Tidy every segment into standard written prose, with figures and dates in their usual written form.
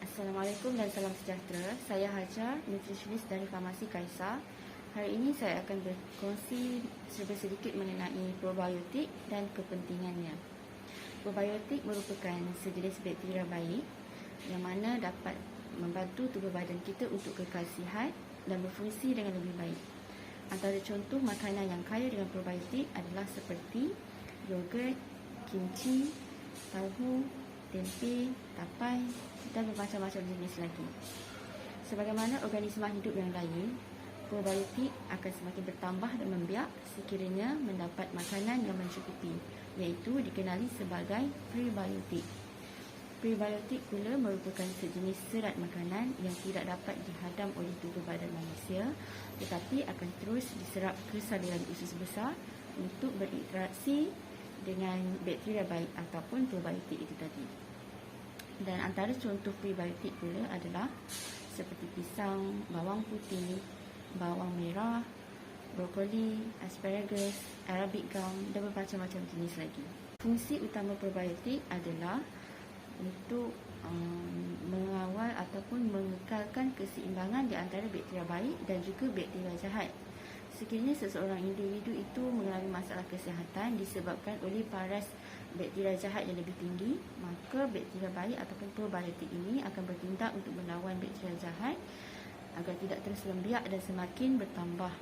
Assalamualaikum dan salam sejahtera. Saya Hajar, nutritionist dari Farmasi Kaisar. Hari ini saya akan berkongsi sedikit mengenai probiotik dan kepentingannya. Probiotik merupakan sejenis bakteria baik yang mana dapat membantu tubuh badan kita untuk kekal sihat dan berfungsi dengan lebih baik. Antara contoh makanan yang kaya dengan probiotik adalah seperti yogurt, kimchi, tahu, tempe, tapai dan bermacam-macam jenis lagi. Sebagaimana organisma hidup yang lain, probiotik akan semakin bertambah dan membiak sekiranya mendapat makanan yang mencukupi, iaitu dikenali sebagai prebiotik. Prebiotik pula merupakan sejenis serat makanan yang tidak dapat dihadam oleh tubuh badan manusia, tetapi akan terus diserap ke saluran usus besar untuk berinteraksi dengan bakteria baik ataupun probiotik itu tadi. Dan antara contoh prebiotik pula adalah seperti pisang, bawang putih, bawang merah, brokoli, asparagus, Arabic gum dan bermacam-macam jenis lagi. Fungsi utama probiotik adalah untuk mengawal ataupun mengekalkan keseimbangan di antara bakteria baik dan juga bakteria jahat. Sekiranya seseorang individu itu mengalami masalah kesihatan disebabkan oleh paras bakteria jahat yang lebih tinggi, maka bakteria baik ataupun probiotik ini akan bertindak untuk melawan bakteria jahat agar tidak terus membiak dan semakin bertambah.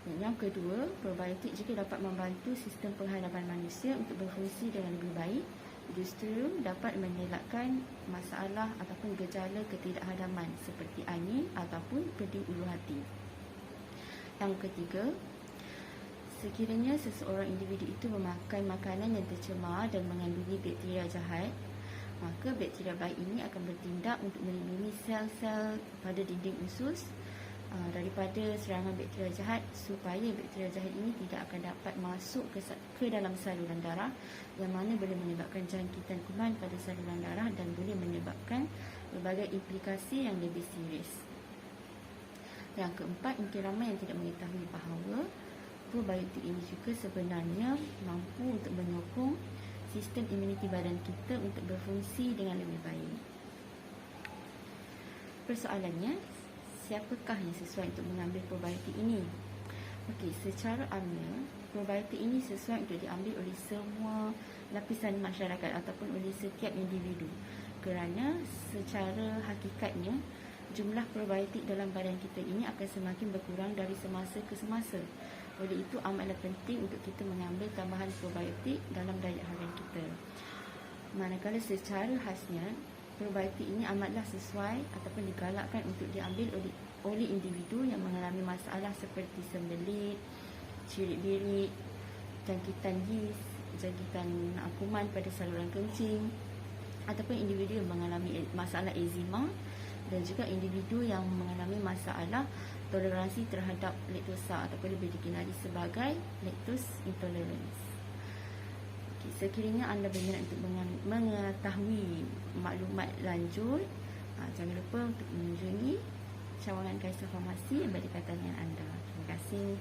Dan yang kedua, probiotik juga dapat membantu sistem penghadapan manusia untuk berfungsi dengan lebih baik, justru dapat mengelakkan masalah ataupun gejala ketidakhadaman seperti angin ataupun pedih ulu hati. Yang ketiga, sekiranya seseorang individu itu memakan makanan yang tercemar dan mengandungi bakteria jahat, maka bakteria baik ini akan bertindak untuk melindungi sel-sel pada dinding usus daripada serangan bakteria jahat, supaya bakteria jahat ini tidak akan dapat masuk ke dalam saluran darah, yang mana boleh menyebabkan jangkitan kuman pada saluran darah dan boleh menyebabkan berbagai implikasi yang lebih serius. Yang keempat, mungkin ramai yang tidak mengetahui bahawa probiotik ini juga sebenarnya mampu untuk menyokong sistem imuniti badan kita untuk berfungsi dengan lebih baik. Persoalannya, siapakah yang sesuai untuk mengambil probiotik ini? Okey, secara amnya, probiotik ini sesuai untuk diambil oleh semua lapisan masyarakat ataupun oleh setiap individu, kerana secara hakikatnya jumlah probiotik dalam badan kita ini akan semakin berkurang dari semasa ke semasa. Oleh itu amatlah penting untuk kita mengambil tambahan probiotik dalam diet harian kita. Manakala secara khasnya, probiotik ini amatlah sesuai ataupun digalakkan untuk diambil oleh individu yang mengalami masalah seperti sembelit, cirit-birit, jangkitan yeast, jangkitan kuman pada saluran kencing, ataupun individu yang mengalami masalah eczema, dan juga individu yang mengalami masalah toleransi terhadap laktosa ataupun lebih dikenali sebagai lactose intolerance. Sekiranya anda berminat untuk mengetahui maklumat lanjut, jangan lupa untuk mengunjungi cawangan Kaisar Farmasi yang berdekatan dengan anda. Terima kasih.